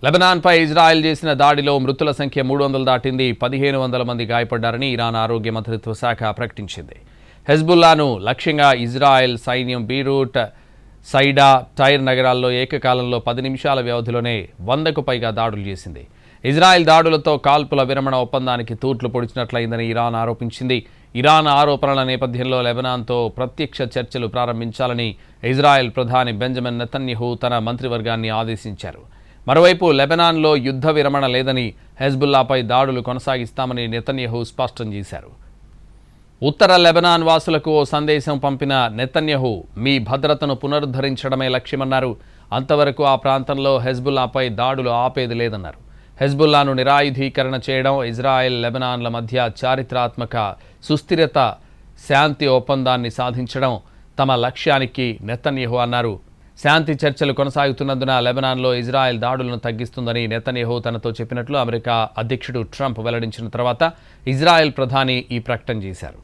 లెబనాన్పై Israel చేసిన దాడిలో మృతుల సంఖ్య 300 దాటింది. 1500 మంది గాయపడ్డారని ఇరాన్ ఆరోగ్య మంత్రిత్వ శాఖ ప్రకటించింది. హెజ్బుల్లాను లక్ష్యంగా ఇజ్రాయెల్ సైన్యం బీరూట్, సైడా, టైర్ నగరాల్లో ఏకకాలంలో 10 నిమిషాల వ్యవధిలోనే 100కు పైగా దాడులు చేసింది. ఇజ్రాయెల్ దాడులతో కాల్పుల విరమణ ఒప్పందానికి తూట్లు పొడిచినట్లయిందని ఇరాన్ ఆరోపించింది. ఇరాన్ ఆరోపణల నేపథ్యంలో లెబనాన్తో ప్రత్యక్ష చర్చలు ప్రారంభించాలని ఇజ్రాయెల్ ప్రధాని బెంజమిన్ నెతన్యాహు తన మంత్రివర్గాన్ని ఆదేశించారు. మరోవైపు లెబనాన్లో యుద్ధ విరమణ లేదని, హెజ్బుల్లాపై దాడులు కొనసాగిస్తామని నెతన్యాహు స్పష్టం చేశారు. ఉత్తర లెబనాన్ వాసులకు ఓ సందేశం పంపిన నెతన్యాహు మీ భద్రతను పునరుద్ధరించడమే లక్ష్యమన్నారు. అంతవరకు ఆ ప్రాంతంలో హెజ్బుల్లాపై దాడులు ఆపేది లేదన్నారు. హెజ్బుల్లాను నిరాయుధీకరణ చేయడం, ఇజ్రాయెల్ లెబనాన్ల మధ్య చారిత్రాత్మక సుస్థిరత శాంతి ఒప్పందాన్ని సాధించడం తమ లక్ష్యానికి నెతన్యాహు అన్నారు. శాంతి చర్చలు కొనసాగుతున్నందున లెబనాన్లో ఇజ్రాయెల్ దాడులను తగ్గిస్తుందని నెతన్యాహు తనతో చెప్పినట్లు అమెరికా అధ్యక్షుడు ట్రంప్ వెల్లడించిన తర్వాత ఇజ్రాయెల్ ప్రధాని ఈ ప్రకటన చేశారు.